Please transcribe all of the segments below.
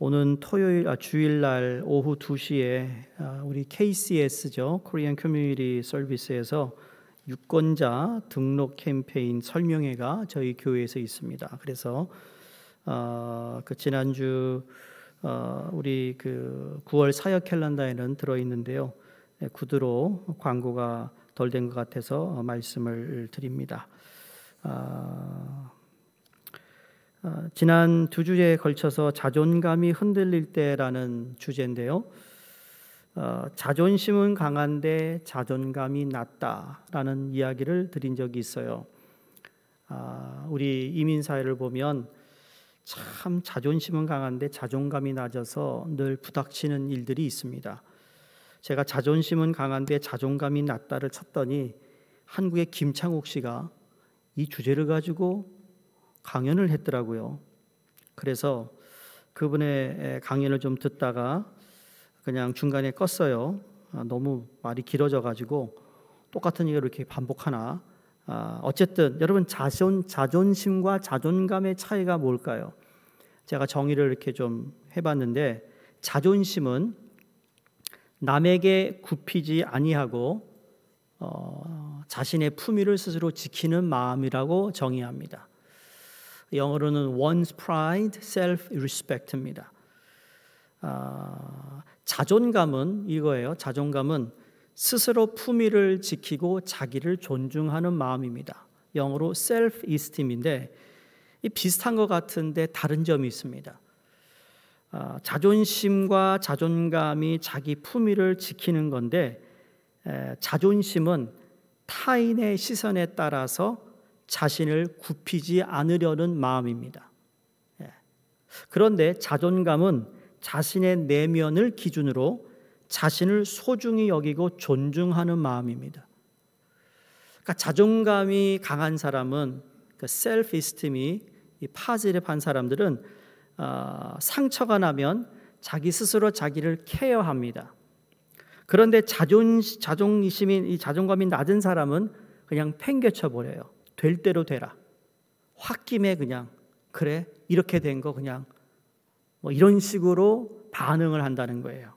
오는 주일날 오후 2시에 우리 KCS죠. Korean Community Service에서 유권자 등록 캠페인 설명회가 저희 교회에서 있습니다. 그래서 지난주 우리 9월 사역 캘린더에는 들어있는데요. 구두로 광고가 덜 된 것 같아서 말씀을 드립니다. 지난 2주에 걸쳐서 자존감이 흔들릴 때라는 주제인데요. 자존심은 강한데 자존감이 낮다라는 이야기를 드린 적이 있어요. 우리 이민사회를 보면 참 자존심은 강한데 자존감이 낮아서 늘 부닥치는 일들이 있습니다. 제가 자존심은 강한데 자존감이 낮다를 쳤더니 한국의 김창욱 씨가 이 주제를 가지고 강연을 했더라고요. 그래서 그분의 강연을 좀 듣다가 그냥 중간에 껐어요. 너무 말이 길어져 가지고 똑같은 얘기를 이렇게 반복하나. 어쨌든 여러분 자존심과 자존감의 차이가 뭘까요? 제가 정의를 이렇게 좀 해봤는데 자존심은 남에게 굽히지 아니하고 자신의 품위를 스스로 지키는 마음이라고 정의합니다. 영어로는 one's pride, self-respect입니다. 자존감은 이거예요. 자존감은 스스로 품위를 지키고 자기를 존중하는 마음입니다. 영어로 self-esteem인데 비슷한 것 같은데 다른 점이 있습니다. 자존심과 자존감이 자기 품위를 지키는 건데 자존심은 타인의 시선에 따라서 자신을 굽히지 않으려는 마음입니다. 그런데 자존감은 자신의 내면을 기준으로 자신을 소중히 여기고 존중하는 마음입니다. 그러니까 자존감이 강한 사람은 self-esteem이 파지랩한 사람들은 상처가 나면 자기 스스로 자기를 케어합니다. 그런데 자존감이 낮은 사람은 그냥 팽개쳐 버려요. 될 대로 되라. 홧김에 그냥 그래 이렇게 된 거 그냥 이런 식으로 반응을 한다는 거예요.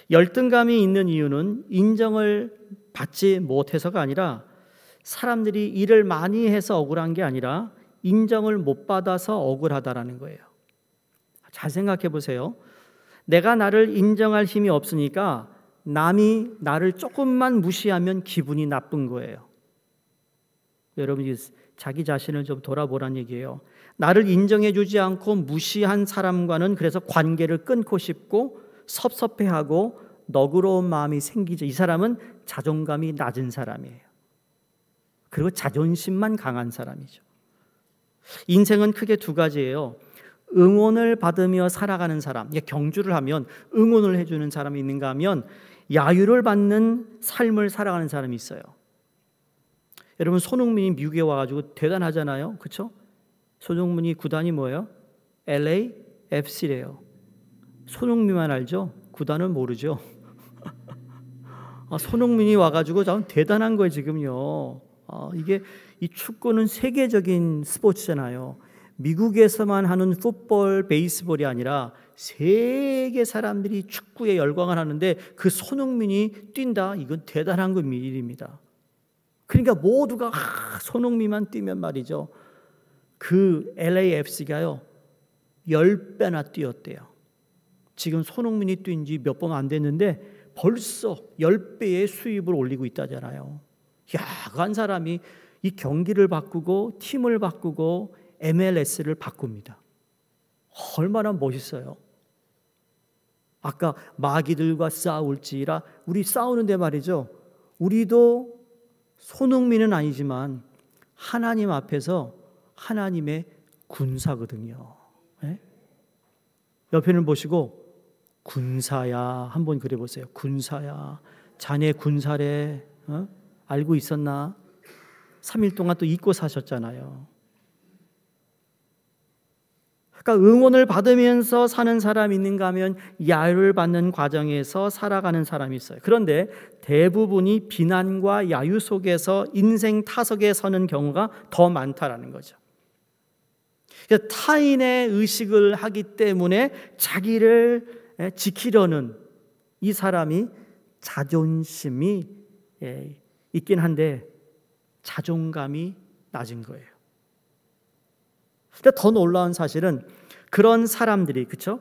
열등감이 있는 이유는 인정을 받지 못해서가 아니라 사람들이 일을 많이 해서 억울한 게 아니라 인정을 못 받아서 억울하다라는 거예요. 잘 생각해 보세요. 내가 나를 인정할 힘이 없으니까 남이 나를 조금만 무시하면 기분이 나쁜 거예요. 여러분이 자기 자신을 좀 돌아보란 얘기예요. 나를 인정해 주지 않고 무시한 사람과는 그래서 관계를 끊고 싶고 섭섭해하고 너그러운 마음이 생기죠. 이 사람은 자존감이 낮은 사람이에요. 그리고 자존심만 강한 사람이죠. 인생은 크게 두 가지예요. 응원을 받으며 살아가는 사람, 경주를 하면 응원을 해주는 사람이 있는가 하면 야유를 받는 삶을 살아가는 사람이 있어요. 여러분 손흥민이 미국에 와가지고 대단하잖아요. 그렇죠? 손흥민이 구단이 뭐예요? LAFC래요. 손흥민만 알죠? 구단은 모르죠. 손흥민이 와가지고 대단한 거예요 지금요. 이게 이 축구는 세계적인 스포츠잖아요. 미국에서만 하는 풋볼, 베이스볼이 아니라 세계 사람들이 축구에 열광을 하는데 그 손흥민이 뛴다? 이건 대단한 일입니다. 그러니까 모두가 손흥민만 뛰면 말이죠. 그 LAFC가요 10배나 뛰었대요. 지금 손흥민이 뛴 지 몇 번 안 됐는데 벌써 10배의 수입을 올리고 있다잖아요. 한 사람이 이 경기를 바꾸고 팀을 바꾸고 MLS를 바꿉니다. 얼마나 멋있어요. 아까 마귀들과 싸울지라 우리 싸우는데 말이죠. 우리도 손흥민은 아니지만 하나님 앞에서 하나님의 군사거든요. 네? 옆에는 보시고 군사야 한번 그려보세요. 군사야 자네 군사래 알고 있었나? 3일 동안 또 잊고 사셨잖아요. 그러니까 응원을 받으면서 사는 사람이 있는가 하면 야유를 받는 과정에서 살아가는 사람이 있어요. 그런데 대부분이 비난과 야유 속에서 인생 타석에 서는 경우가 더 많다라는 거죠. 타인의 의식을 하기 때문에 자기를 지키려는 이 사람이 자존심이 있긴 한데 자존감이 낮은 거예요. 근데 더 놀라운 사실은 그런 사람들이, 그렇죠?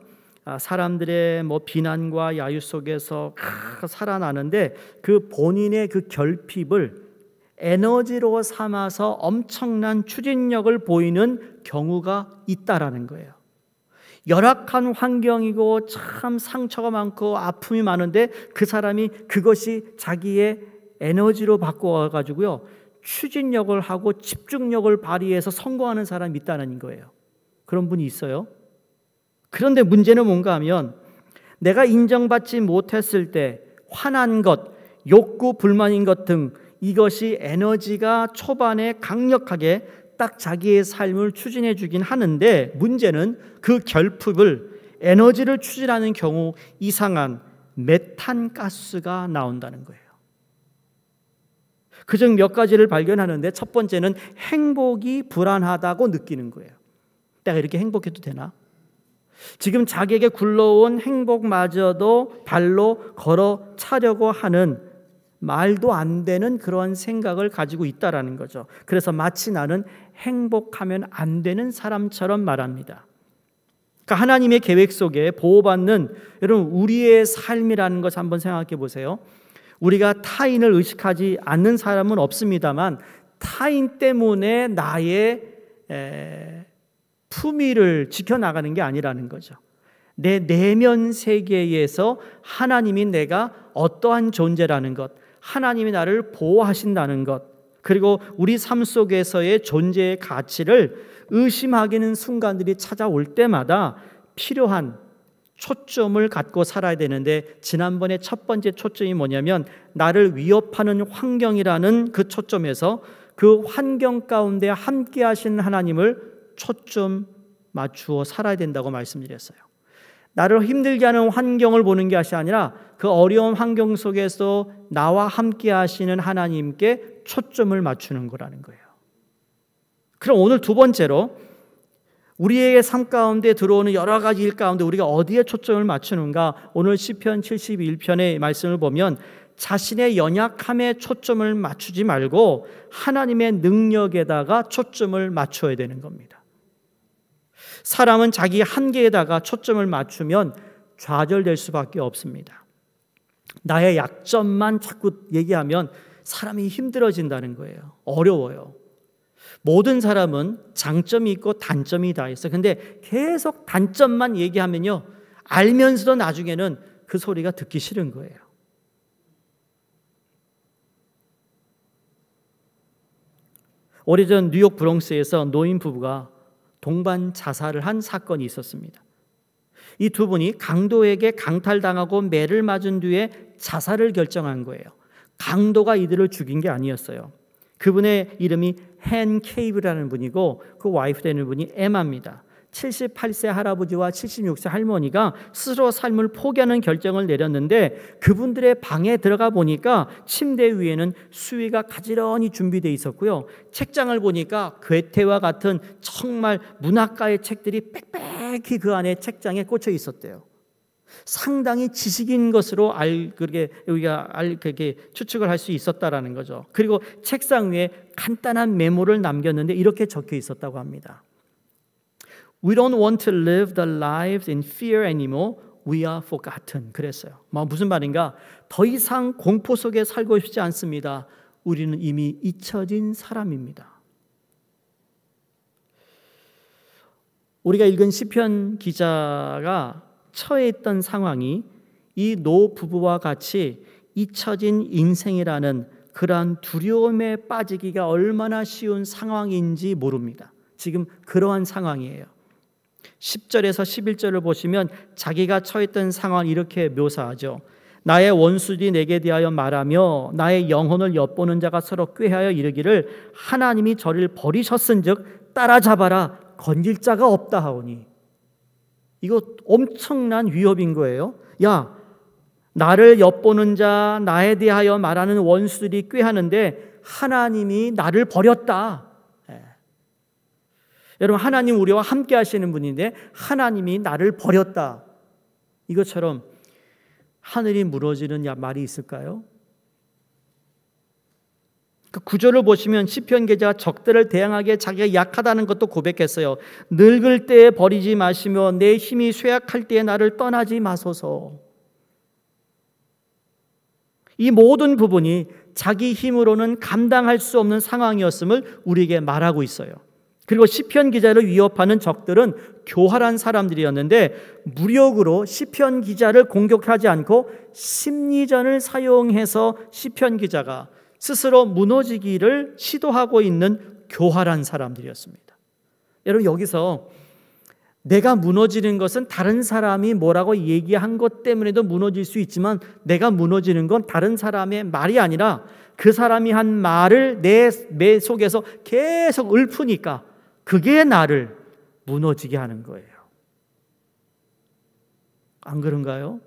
사람들의 비난과 야유 속에서 살아나는데 그 본인의 그 결핍을 에너지로 삼아서 엄청난 추진력을 보이는 경우가 있다라는 거예요. 열악한 환경이고 참 상처가 많고 아픔이 많은데 그 사람이 그것이 자기의 에너지로 바꿔가지고요, 추진력을 하고 집중력을 발휘해서 성공하는 사람이 있다는 거예요. 그런 분이 있어요. 그런데 문제는 뭔가 하면 내가 인정받지 못했을 때 화난 것, 욕구, 불만인 것 등 이것이 에너지가 초반에 강력하게 딱 자기의 삶을 추진해 주긴 하는데 문제는 그 결핍을, 에너지를 추진하는 경우 이상한 메탄가스가 나온다는 거예요. 그중 몇 가지를 발견하는데 첫 번째는 행복이 불안하다고 느끼는 거예요. 내가 이렇게 행복해도 되나? 지금 자기에게 굴러온 행복마저도 발로 걸어 차려고 하는 말도 안 되는 그런 생각을 가지고 있다라는 거죠. 그래서 마치 나는 행복하면 안 되는 사람처럼 말합니다. 그러니까 하나님의 계획 속에 보호받는, 여러분, 우리의 삶이라는 것을 한번 생각해 보세요. 우리가 타인을 의식하지 않는 사람은 없습니다만 타인 때문에 나의 품위를 지켜나가는 게 아니라는 거죠. 내 내면 세계에서 하나님이 내가 어떠한 존재라는 것, 하나님이 나를 보호하신다는 것, 그리고 우리 삶 속에서의 존재의 가치를 의심하기는 순간들이 찾아올 때마다 필요한 초점을 갖고 살아야 되는데, 지난번에 첫 번째 초점이 뭐냐면 나를 위협하는 환경이라는 그 초점에서 그 환경 가운데 함께 하시는 하나님을 초점 맞추어 살아야 된다고 말씀드렸어요. 나를 힘들게 하는 환경을 보는 것이 아니라 그 어려운 환경 속에서 나와 함께 하시는 하나님께 초점을 맞추는 거라는 거예요. 그럼 오늘 두 번째로 우리의 삶 가운데 들어오는 여러 가지 일 가운데 우리가 어디에 초점을 맞추는가? 오늘 시편 71편의 말씀을 보면 자신의 연약함에 초점을 맞추지 말고 하나님의 능력에다가 초점을 맞춰야 되는 겁니다. 사람은 자기 한계에다가 초점을 맞추면 좌절될 수밖에 없습니다. 나의 약점만 자꾸 얘기하면 사람이 힘들어진다는 거예요. 어려워요. 모든 사람은 장점이 있고 단점이 다 있어요. 근데 계속 단점만 얘기하면요, 알면서도 나중에는 그 소리가 듣기 싫은 거예요. 오래전 뉴욕 브롱스에서 노인 부부가 동반 자살을 한 사건이 있었습니다. 이 두 분이 강도에게 강탈당하고 매를 맞은 뒤에 자살을 결정한 거예요. 강도가 이들을 죽인 게 아니었어요. 그분의 이름이 헨 케이브라는 분이고 그 와이프 되는 분이 에마입니다. 78세 할아버지와 76세 할머니가 스스로 삶을 포기하는 결정을 내렸는데 그분들의 방에 들어가 보니까 침대 위에는 수위가 가지런히 준비되어 있었고요. 책장을 보니까 괴테와 같은 정말 문학가의 책들이 빽빽히 그 안에 책장에 꽂혀 있었대요. 상당히 지식인 것으로 그렇게 추측을 할 수 있었다라는 거죠. 그리고 책상 위에 간단한 메모를 남겼는데 이렇게 적혀 있었다고 합니다. We don't want to live the lives in fear anymore. We are forgotten. 그랬어요. 무슨 말인가? 더 이상 공포 속에 살고 싶지 않습니다. 우리는 이미 잊혀진 사람입니다. 우리가 읽은 시편 기자가 처해있던 상황이 이 노 부부와 같이 잊혀진 인생이라는 그러한 두려움에 빠지기가 얼마나 쉬운 상황인지 모릅니다. 지금 그러한 상황이에요. 10절에서 11절을 보시면 자기가 처했던 상황을 이렇게 묘사하죠. 나의 원수들이 내게 대하여 말하며 나의 영혼을 엿보는 자가 서로 꾀하여 이르기를 하나님이 저를 버리셨은즉 따라잡아라 건질 자가 없다 하오니. 이거 엄청난 위협인 거예요. 야, 나를 엿보는 자, 나에 대하여 말하는 원수들이 꾀하는데 하나님이 나를 버렸다. 여러분, 하나님 우리와 함께 하시는 분인데 하나님이 나를 버렸다. 이것처럼 하늘이 무너지는 말이 있을까요? 그 구절을 보시면 시편 기자가 적들을 대항하기에 자기가 약하다는 것도 고백했어요. 늙을 때에 버리지 마시며 내 힘이 쇠약할 때에 나를 떠나지 마소서. 이 모든 부분이 자기 힘으로는 감당할 수 없는 상황이었음을 우리에게 말하고 있어요. 그리고 시편 기자를 위협하는 적들은 교활한 사람들이었는데 무력으로 시편 기자를 공격하지 않고 심리전을 사용해서 시편 기자가 스스로 무너지기를 시도하고 있는 교활한 사람들이었습니다. 여러분, 여기서 내가 무너지는 것은 다른 사람이 뭐라고 얘기한 것 때문에도 무너질 수 있지만 내가 무너지는 건 다른 사람의 말이 아니라 그 사람이 한 말을 내 속에서 계속 읊으니까 그게 나를 무너지게 하는 거예요. 안 그런가요?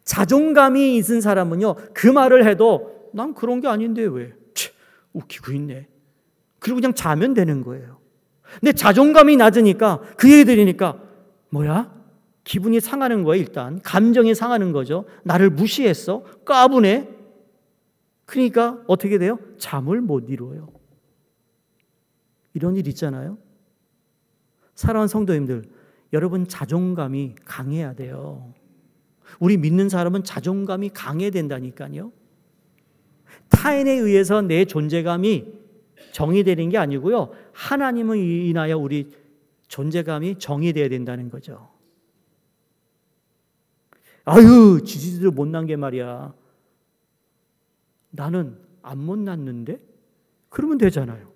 자존감이 있는 사람은요, 그 말을 해도 난 그런 게 아닌데 왜? 웃기고 있네. 그리고 그냥 자면 되는 거예요. 근데 자존감이 낮으니까 그 얘기 들으니까 뭐야? 기분이 상하는 거예요. 일단 감정이 상하는 거죠. 나를 무시했어? 까부네? 그러니까 어떻게 돼요? 잠을 못 이루어요. 이런 일 있잖아요. 사랑하는 성도님들, 여러분 자존감이 강해야 돼요. 우리 믿는 사람은 자존감이 강해야 된다니까요. 타인에 의해서 내 존재감이 정의되는 게 아니고요, 하나님을 인하여 우리 존재감이 정의되어야 된다는 거죠. 아유, 지지들 못난 게 말이야. 나는 안 못났는데? 그러면 되잖아요.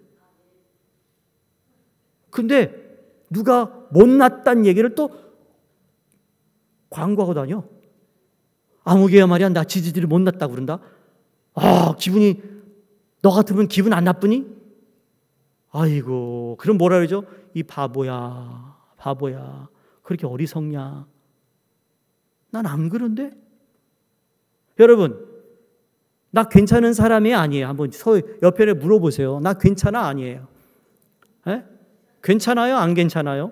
근데 누가 못났다는 얘기를 또 광고하고 다녀. 아무개야 말이야, 나 지지들이 못났다고 그런다. 아, 기분이, 너 같으면 기분 안 나쁘니? 아이고, 그럼 뭐라 그러죠? 이 바보야, 바보야. 그렇게 어리석냐? 난 안 그런데? 여러분, 나 괜찮은 사람이 아니에요. 한번 옆에 물어보세요. 나 괜찮아? 아니에요? 에? 괜찮아요? 안 괜찮아요?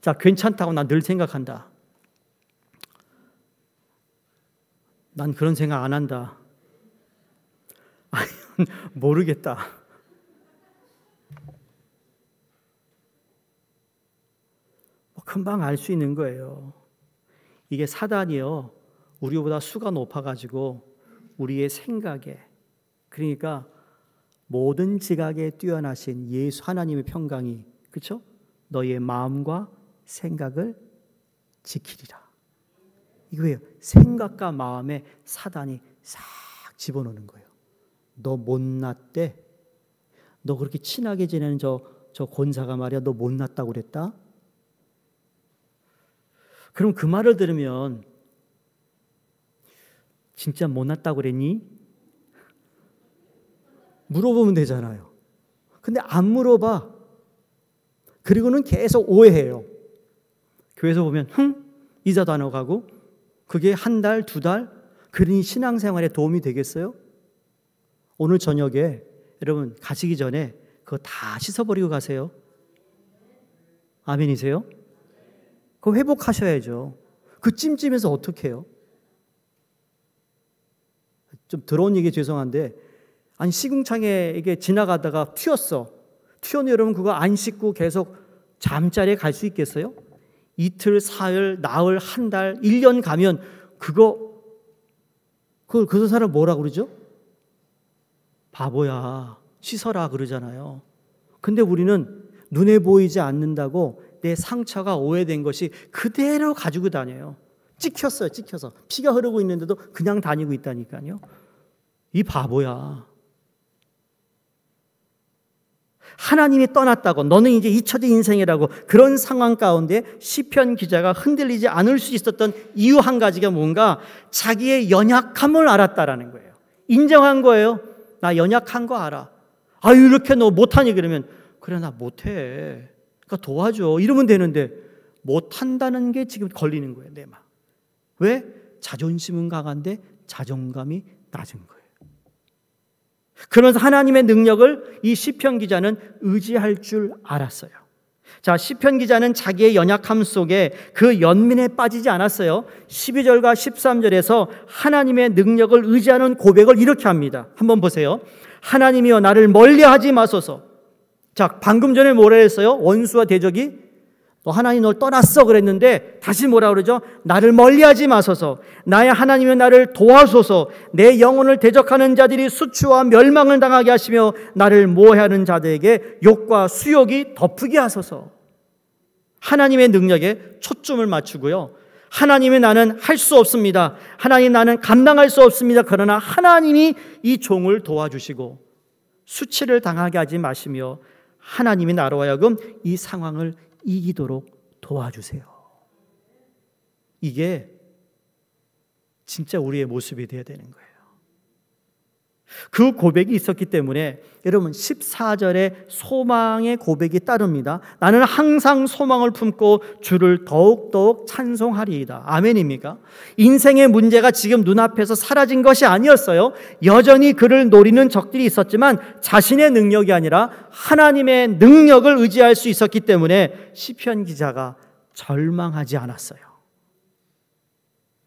자, 괜찮다고 난 늘 생각한다. 난 그런 생각 안 한다. 아니, 모르겠다. 금방 알 수 있는 거예요. 이게 사단이요, 우리보다 수가 높아가지고 우리의 생각에, 그러니까 모든 지각에 뛰어나신 예수 하나님의 평강이, 그렇죠? 너희의 마음과 생각을 지키리라. 이거예요. 생각과 마음에 사단이 싹 집어넣는 거예요. 너 못났대. 너 그렇게 친하게 지내는 저 권사가 말이야, 너 못났다고 그랬다. 그럼 그 말을 들으면 진짜 못났다고 그랬니? 물어보면 되잖아요. 근데 안 물어봐. 그리고는 계속 오해해요. 교회에서 보면 이자도 안 하고 가고, 그게 한 달, 두 달, 그러니 신앙생활에 도움이 되겠어요? 오늘 저녁에 여러분 가시기 전에 그거 다 씻어버리고 가세요. 아멘이세요? 그거 회복하셔야죠. 그 찜찜해서 어떻게 해요? 좀 더러운 얘기 죄송한데, 아니 시궁창에 이게 지나가다가 튀었어. 튀었는데 여러분 그거 안 씻고 계속 잠자리에 갈 수 있겠어요? 이틀, 사흘, 나흘, 한 달, 1년 가면 그거 그 사람 뭐라 그러죠? 바보야, 씻어라 그러잖아요. 근데 우리는 눈에 보이지 않는다고 내 상처가 오해된 것이 그대로 가지고 다녀요. 찍혔어요, 찍혀서. 피가 흐르고 있는데도 그냥 다니고 있다니까요. 이 바보야. 하나님이 떠났다고, 너는 이제 잊혀진 인생이라고, 그런 상황 가운데 시편 기자가 흔들리지 않을 수 있었던 이유 한 가지가 뭔가, 자기의 연약함을 알았다라는 거예요. 인정한 거예요. 나 연약한 거 알아. 아유, 이렇게 너 못하니? 그러면 그래, 나 못해. 그러니까 도와줘. 이러면 되는데 못한다는 게 지금 걸리는 거예요, 내 말. 왜? 자존심은 강한데 자존감이 낮은 거예요. 그러면서 하나님의 능력을 이 시편 기자는 의지할 줄 알았어요. 자, 시편 기자는 자기의 연약함 속에 그 연민에 빠지지 않았어요. 12절과 13절에서 하나님의 능력을 의지하는 고백을 이렇게 합니다. 한번 보세요. 하나님이여 나를 멀리하지 마소서. 자, 방금 전에 뭐라 했어요? 원수와 대적이 너 하나님 널 떠났어 그랬는데 다시 뭐라 그러죠? 나를 멀리하지 마소서. 나의 하나님이여 나를 도와소서. 내 영혼을 대적하는 자들이 수치와 멸망을 당하게 하시며 나를 모해하는 자들에게 욕과 수욕이 덮이게 하소서. 하나님의 능력에 초점을 맞추고요. 하나님이 나는 할 수 없습니다. 하나님 나는 감당할 수 없습니다. 그러나 하나님이 이 종을 도와주시고 수치를 당하게 하지 마시며 하나님이 나로 하여금 이 상황을 이기도록 도와주세요. 이게 진짜 우리의 모습이 되어야 되는 거예요. 그 고백이 있었기 때문에 여러분 14절에 소망의 고백이 따릅니다. 나는 항상 소망을 품고 주를 더욱더욱 찬송하리이다. 아멘입니까? 인생의 문제가 지금 눈앞에서 사라진 것이 아니었어요. 여전히 그를 노리는 적들이 있었지만 자신의 능력이 아니라 하나님의 능력을 의지할 수 있었기 때문에 시편 기자가 절망하지 않았어요.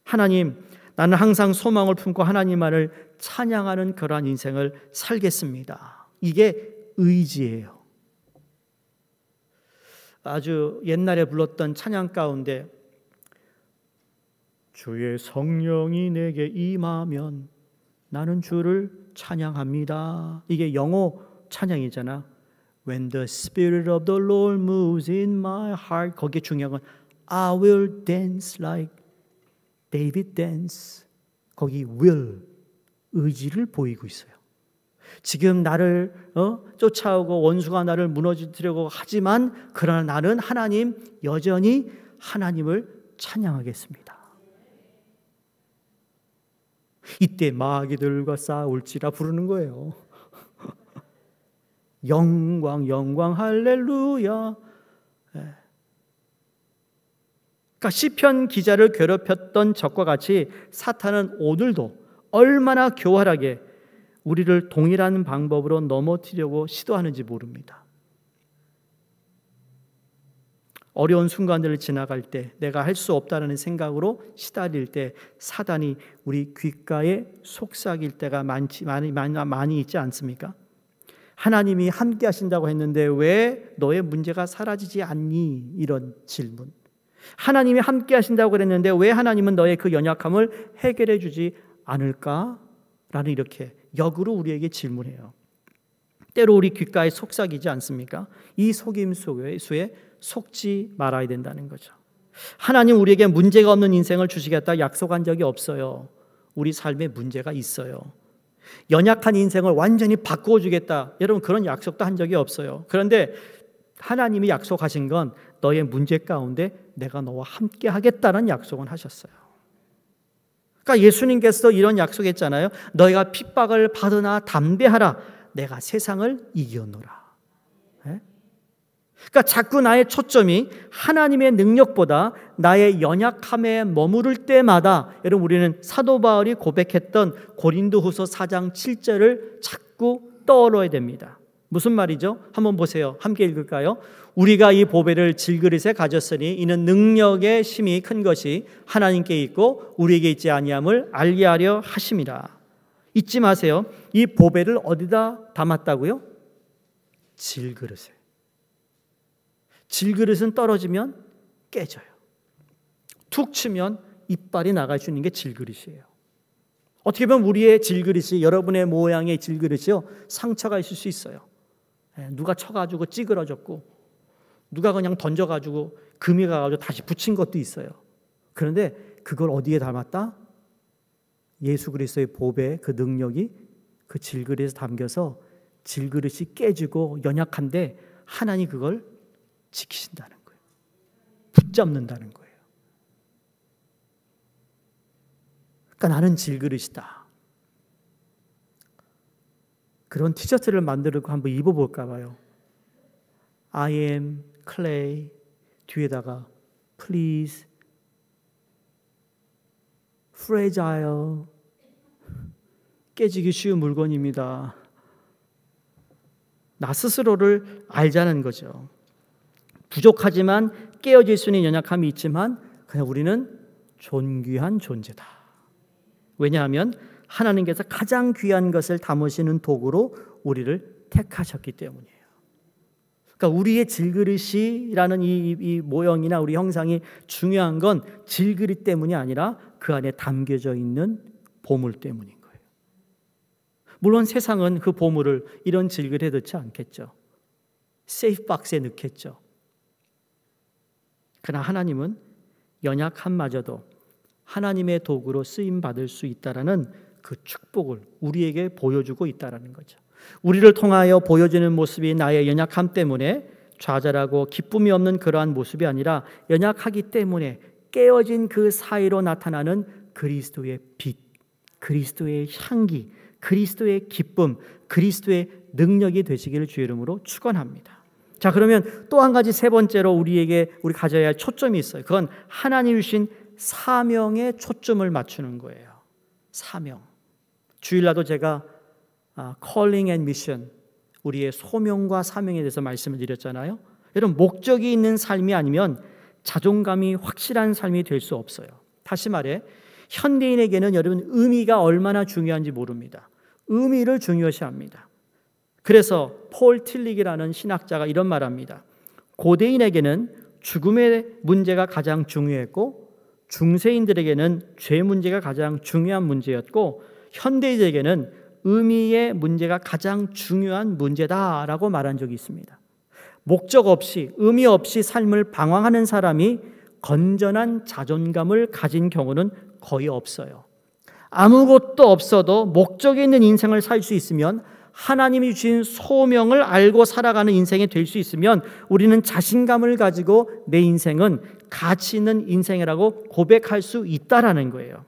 하나님, 나는 항상 소망을 품고 하나님만을 찬양하는 그러한 인생을 살겠습니다. 이게 의지예요. 아주 옛날에 불렀던 찬양 가운데 주의 성령이 내게 임하면 나는 주를 찬양합니다. 이게 영어 찬양이잖아. When the Spirit of the Lord moves in my heart, 거기에 중요한 건 I will dance like David dance. 거기 will, 의지를 보이고 있어요. 지금 나를 쫓아오고 원수가 나를 무너뜨리려고 하지만 그러나 나는 하나님, 여전히 하나님을 찬양하겠습니다. 이때 마귀들과 싸울지라 부르는 거예요. 영광 영광 할렐루야. 그러니까 시편 기자를 괴롭혔던 적과 같이 사탄은 오늘도 얼마나 교활하게 우리를 동일한 방법으로 넘어뜨리려고 시도하는지 모릅니다. 어려운 순간들을 지나갈 때 내가 할 수 없다는 생각으로 시달릴 때 사단이 우리 귓가에 속삭일 때가 많이 있지 않습니까? 하나님이 함께 하신다고 했는데 왜 너의 문제가 사라지지 않니? 이런 질문. 하나님이 함께 하신다고 그랬는데 왜 하나님은 너의 그 연약함을 해결해 주지 않을까? 라는 이렇게 역으로 우리에게 질문해요. 때로 우리 귓가에 속삭이지 않습니까? 이 속임수에 속지 말아야 된다는 거죠. 하나님 우리에게 문제가 없는 인생을 주시겠다 약속한 적이 없어요. 우리 삶에 문제가 있어요. 연약한 인생을 완전히 바꾸어 주겠다. 여러분 그런 약속도 한 적이 없어요. 그런데 하나님이 약속하신 건 너의 문제 가운데 내가 너와 함께 하겠다는 약속은 하셨어요. 그러니까 예수님께서 이런 약속했잖아요. 너희가 핍박을 받으나 담대하라. 내가 세상을 이겨노라. 그러니까 자꾸 나의 초점이 하나님의 능력보다 나의 연약함에 머무를 때마다 여러분 우리는 사도 바울이 고백했던 고린도후서 4장 7절을 자꾸 떠올려야 됩니다. 무슨 말이죠? 한번 보세요. 함께 읽을까요? 우리가 이 보배를 질그릇에 가졌으니 이는 능력의 힘이 큰 것이 하나님께 있고 우리에게 있지 아니함을 알게 하려 하심이라. 잊지 마세요. 이 보배를 어디다 담았다고요? 질그릇에. 질그릇은 떨어지면 깨져요. 툭 치면 이빨이 나갈 수 있는 게 질그릇이에요. 어떻게 보면 우리의 질그릇이 여러분의 모양의 질그릇이요 상처가 있을 수 있어요. 누가 쳐가지고 찌그러졌고 누가 그냥 던져가지고 금이 가가지고 다시 붙인 것도 있어요. 그런데 그걸 어디에 담았다? 예수 그리스도의 보배 그 능력이 그 질그릇에 담겨서 질그릇이 깨지고 연약한데 하나님이 그걸 지키신다는 거예요. 붙잡는다는 거예요. 그러니까 나는 질그릇이다. 그런 티셔츠를 만들고 한번 입어볼까 봐요. I am clay 뒤에다가 please fragile 깨지기 쉬운 물건입니다. 나 스스로를 알자는 거죠. 부족하지만 깨어질 수 있는 연약함이 있지만 그냥 우리는 존귀한 존재다. 왜냐하면 하나님께서 가장 귀한 것을 담으시는 도구로 우리를 택하셨기 때문이에요. 그러니까 우리의 질그릇이라는 이 모형이나 우리 형상이 중요한 건 질그릇 때문이 아니라 그 안에 담겨져 있는 보물 때문인 거예요. 물론 세상은 그 보물을 이런 질그릇에 넣지 않겠죠. 세이프 박스에 넣겠죠. 그러나 하나님은 연약함마저도 하나님의 도구로 쓰임받을 수 있다라는 그 축복을 우리에게 보여주고 있다라는 거죠. 우리를 통하여 보여지는 모습이 나의 연약함 때문에 좌절하고 기쁨이 없는 그러한 모습이 아니라 연약하기 때문에 깨어진 그 사이로 나타나는 그리스도의 빛, 그리스도의 향기, 그리스도의 기쁨, 그리스도의 능력이 되시기를 주의 이름으로 축원합니다. 자, 그러면 또 한 가지 세 번째로 우리 가져야 할 초점이 있어요. 그건 하나님이 주신 사명에 초점을 맞추는 거예요. 사명. 주일날도 제가 calling and mission, 우리의 소명과 사명에 대해서 말씀을 드렸잖아요. 여러분, 목적이 있는 삶이 아니면 자존감이 확실한 삶이 될 수 없어요. 다시 말해 현대인에게는 여러분 의미가 얼마나 중요한지 모릅니다. 의미를 중요시합니다. 그래서 폴 틸릭이라는 신학자가 이런 말합니다. 고대인에게는 죽음의 문제가 가장 중요했고 중세인들에게는 죄 문제가 가장 중요한 문제였고 현대인에게는 의미의 문제가 가장 중요한 문제다라고 말한 적이 있습니다. 목적 없이 의미 없이 삶을 방황하는 사람이 건전한 자존감을 가진 경우는 거의 없어요. 아무것도 없어도 목적이 있는 인생을 살 수 있으면 하나님이 주신 소명을 알고 살아가는 인생이 될 수 있으면 우리는 자신감을 가지고 내 인생은 가치 있는 인생이라고 고백할 수 있다라는 거예요.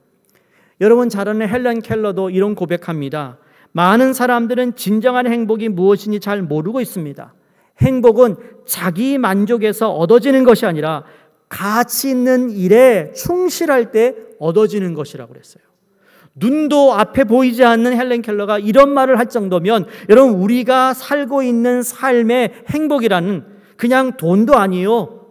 여러분 잘 아는 헬렌 켈러도 이런 고백합니다. 많은 사람들은 진정한 행복이 무엇인지 잘 모르고 있습니다. 행복은 자기 만족에서 얻어지는 것이 아니라 가치 있는 일에 충실할 때 얻어지는 것이라고 그랬어요. 눈도 앞에 보이지 않는 헬렌 켈러가 이런 말을 할 정도면 여러분 우리가 살고 있는 삶의 행복이라는 그냥 돈도 아니에요.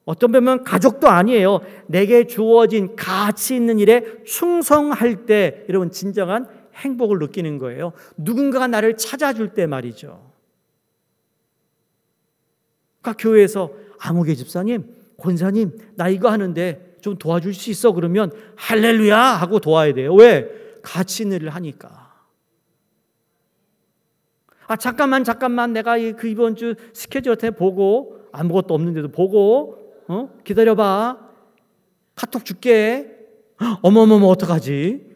어떤 면면 가족도 아니에요. 내게 주어진 가치 있는 일에 충성할 때 여러분 진정한 행복을 느끼는 거예요. 누군가가 나를 찾아줄 때 말이죠. 그러니까 교회에서 아무개 집사님, 권사님 나 이거 하는데 좀 도와줄 수 있어 그러면 할렐루야 하고 도와야 돼요. 왜? 가치 있는 일을 하니까. 잠깐만 내가 이번 주 스케줄 어떻게 보고 아무것도 없는데도 보고 기다려봐. 카톡 줄게. 어머머머 어떡하지?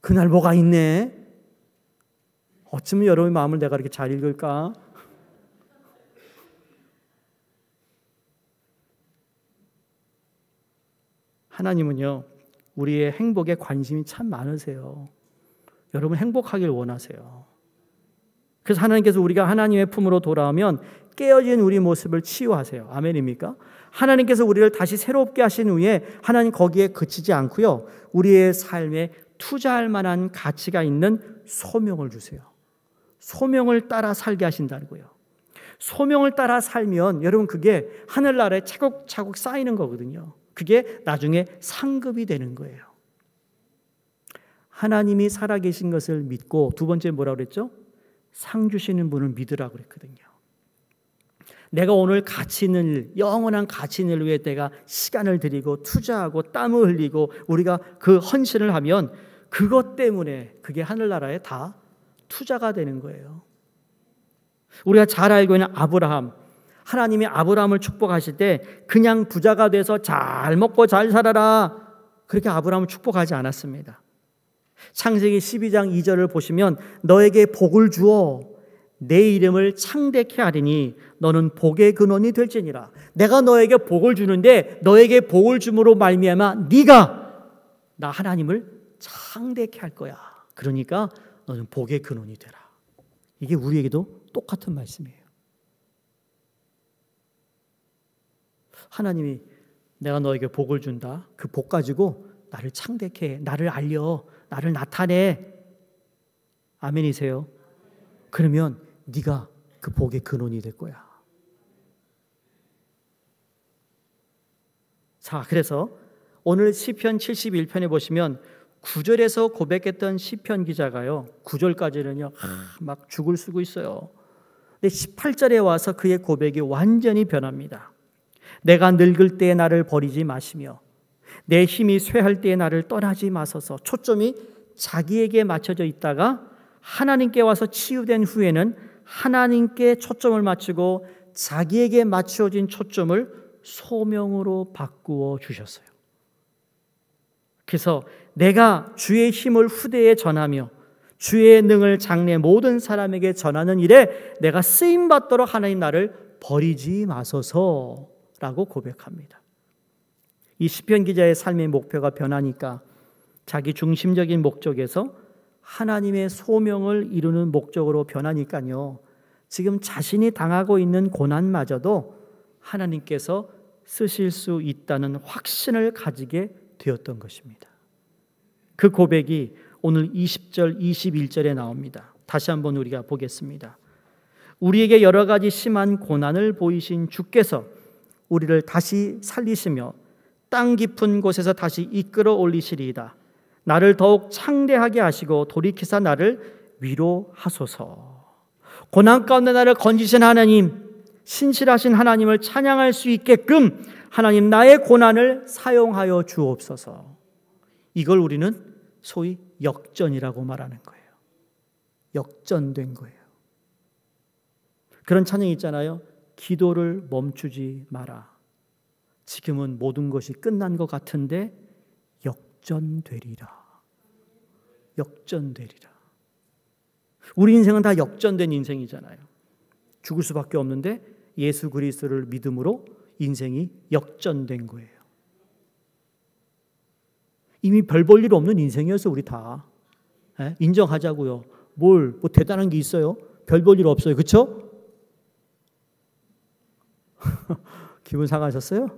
그날 뭐가 있네. 어쩌면 여러분의 마음을 내가 이렇게 잘 읽을까? 하나님은요 우리의 행복에 관심이 참 많으세요. 여러분 행복하길 원하세요. 그래서 하나님께서 우리가 하나님의 품으로 돌아오면 깨어진 우리 모습을 치유하세요. 아멘입니까? 하나님께서 우리를 다시 새롭게 하신 후에 하나님 거기에 그치지 않고요 우리의 삶에 투자할 만한 가치가 있는 소명을 주세요. 소명을 따라 살게 하신다는 거예요. 소명을 따라 살면 여러분 그게 하늘나라에 차곡차곡 쌓이는 거거든요. 그게 나중에 상급이 되는 거예요. 하나님이 살아계신 것을 믿고 두 번째 뭐라고 그랬죠? 상 주시는 분을 믿으라고 그랬거든요. 내가 오늘 가치 있는 일, 영원한 가치 있는 일 위해 내가 시간을 들이고 투자하고 땀을 흘리고 우리가 그 헌신을 하면 그것 때문에 그게 하늘나라에 다 투자가 되는 거예요. 우리가 잘 알고 있는 아브라함, 하나님이 아브라함을 축복하실 때 그냥 부자가 돼서 잘 먹고 잘 살아라 그렇게 아브라함을 축복하지 않았습니다. 창세기 12장 2절을 보시면 너에게 복을 주어 내 이름을 창대케 하리니 너는 복의 근원이 될지니라. 내가 너에게 복을 주는데 너에게 복을 줌으로 말미암아 네가 나 하나님을 창대케 할 거야. 그러니까 너는 복의 근원이 되라. 이게 우리에게도 똑같은 말씀이에요. 하나님이 내가 너에게 복을 준다. 그 복 가지고 나를 창대케 해. 나를 알려. 나를 나타내. 아멘이세요? 그러면 네가 그 복의 근원이 될 거야. 자, 그래서 오늘 시편 71편에 보시면 9절에서 고백했던 시편 기자가요, 9절까지는요 막 죽을 쓰고 있어요. 근데 18절에 와서 그의 고백이 완전히 변합니다. 내가 늙을 때에 나를 버리지 마시며 내 힘이 쇠할 때에 나를 떠나지 마소서. 초점이 자기에게 맞춰져 있다가 하나님께 와서 치유된 후에는 하나님께 초점을 맞추고 자기에게 맞춰진 초점을 소명으로 바꾸어 주셨어요. 그래서 내가 주의 힘을 후대에 전하며 주의 능을 장래 모든 사람에게 전하는 일에 내가 쓰임받도록 하나님 나를 버리지 마소서라고 고백합니다. 이 시편 기자의 삶의 목표가 변하니까 자기 중심적인 목적에서 하나님의 소명을 이루는 목적으로 변하니까요, 지금 자신이 당하고 있는 고난마저도 하나님께서 쓰실 수 있다는 확신을 가지게 되었던 것입니다. 그 고백이 오늘 20절, 21절에 나옵니다. 다시 한번 우리가 보겠습니다. 우리에게 여러 가지 심한 고난을 보이신 주께서 우리를 다시 살리시며 땅 깊은 곳에서 다시 이끌어 올리시리이다. 나를 더욱 창대하게 하시고 돌이키사 나를 위로하소서. 고난 가운데 나를 건지신 하나님, 신실하신 하나님을 찬양할 수 있게끔 하나님 나의 고난을 사용하여 주옵소서. 이걸 우리는 소위 역전이라고 말하는 거예요. 역전된 거예요. 그런 찬양이 있잖아요. 기도를 멈추지 마라. 지금은 모든 것이 끝난 것 같은데 역전되리라. 역전되리라. 우리 인생은 다 역전된 인생이잖아요. 죽을 수밖에 없는데 예수 그리스도를 믿음으로 인생이 역전된 거예요. 이미 별 볼 일 없는 인생이었어 우리 다. 인정하자고요. 뭐 대단한 게 있어요? 별 볼 일 없어요. 그렇죠? 기분 상하셨어요?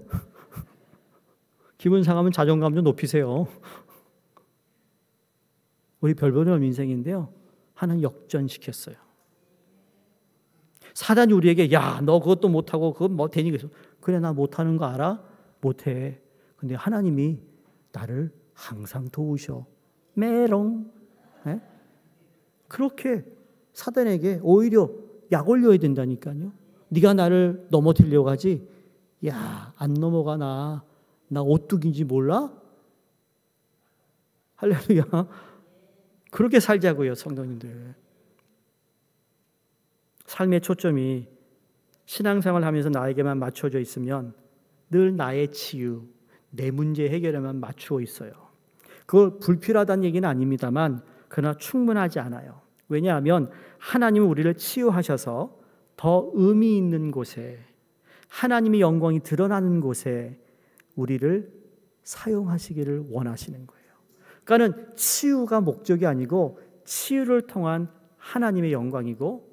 기분 상하면 자존감 좀 높이세요. 우리 별 볼 일 없는 인생인데요, 하나님 역전시켰어요. 사단이 우리에게 야 너 그것도 못하고 그건 뭐 되니? 그래 나 못하는 거 알아? 못해. 근데 하나님이 나를 항상 도우셔. 메롱. 네? 그렇게 사단에게 오히려 약 올려야 된다니까요. 네가 나를 넘어뜨리려고 하지. 야 안 넘어가 나 오뚝인지 몰라? 할렐루야. 그렇게 살자고요 성도님들. 삶의 초점이 신앙생활을 하면서 나에게만 맞춰져 있으면 늘 나의 치유, 내 문제 해결에만 맞추어 있어요. 그거 불필요하다는 얘기는 아닙니다만 그러나 충분하지 않아요. 왜냐하면 하나님은 우리를 치유하셔서 더 의미 있는 곳에, 하나님의 영광이 드러나는 곳에 우리를 사용하시기를 원하시는 거예요. 그러니까는 치유가 목적이 아니고 치유를 통한 하나님의 영광이고,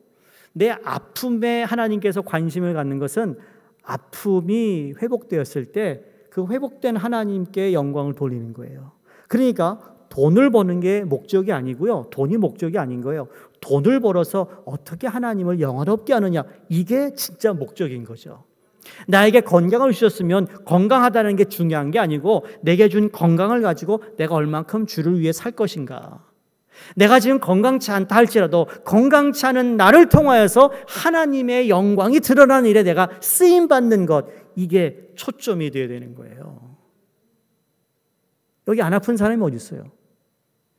내 아픔에 하나님께서 관심을 갖는 것은 아픔이 회복되었을 때 그 회복된 하나님께 영광을 돌리는 거예요. 그러니까 돈을 버는 게 목적이 아니고요, 돈이 목적이 아닌 거예요. 돈을 벌어서 어떻게 하나님을 영화롭게 하느냐, 이게 진짜 목적인 거죠. 나에게 건강을 주셨으면 건강하다는 게 중요한 게 아니고 내게 준 건강을 가지고 내가 얼만큼 주를 위해 살 것인가. 내가 지금 건강치 않다 할지라도 건강치 않은 나를 통하여서 하나님의 영광이 드러나는 일에 내가 쓰임받는 것, 이게 초점이 되어야 되는 거예요. 여기 안 아픈 사람이 어디 있어요?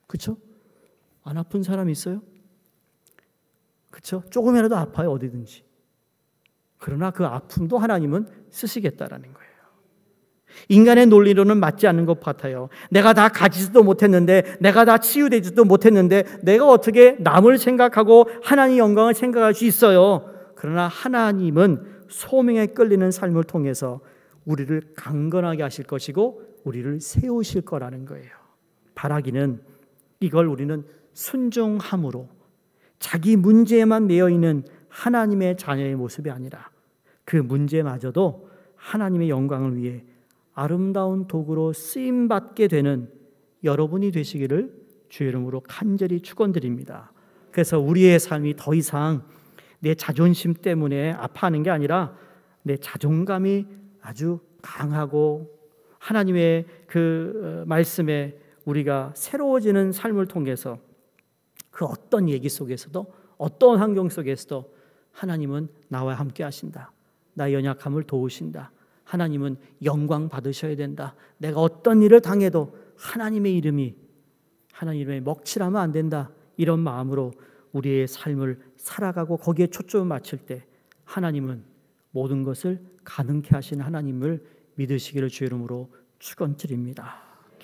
그렇죠? 안 아픈 사람이 있어요? 그렇죠? 조금이라도 아파요 어디든지. 그러나 그 아픔도 하나님은 쓰시겠다라는 거예요. 인간의 논리로는 맞지 않는 것 같아요. 내가 다 가지지도 못했는데, 내가 다 치유되지도 못했는데 내가 어떻게 남을 생각하고 하나님의 영광을 생각할 수 있어요? 그러나 하나님은 소명에 끌리는 삶을 통해서 우리를 강건하게 하실 것이고 우리를 세우실 거라는 거예요. 바라기는 이걸 우리는 순종함으로 자기 문제에만 매여 있는 하나님의 자녀의 모습이 아니라 그 문제마저도 하나님의 영광을 위해 아름다운 도구로 쓰임받게 되는 여러분이 되시기를 주의 이름으로 간절히 축원드립니다. 그래서 우리의 삶이 더 이상 내 자존심 때문에 아파하는 게 아니라 내 자존감이 아주 강하고 하나님의 그 말씀에 우리가 새로워지는 삶을 통해서 그 어떤 얘기 속에서도 어떤 환경 속에서도 하나님은 나와 함께 하신다. 나의 연약함을 도우신다. 하나님은 영광 받으셔야 된다. 내가 어떤 일을 당해도 하나님의 이름이 먹칠하면 안 된다. 이런 마음으로 우리의 삶을 살아가고 거기에 초점을 맞출 때 하나님은 모든 것을 가능케 하시는 하나님을 믿으시기를 주의 이름으로 축원드립니다.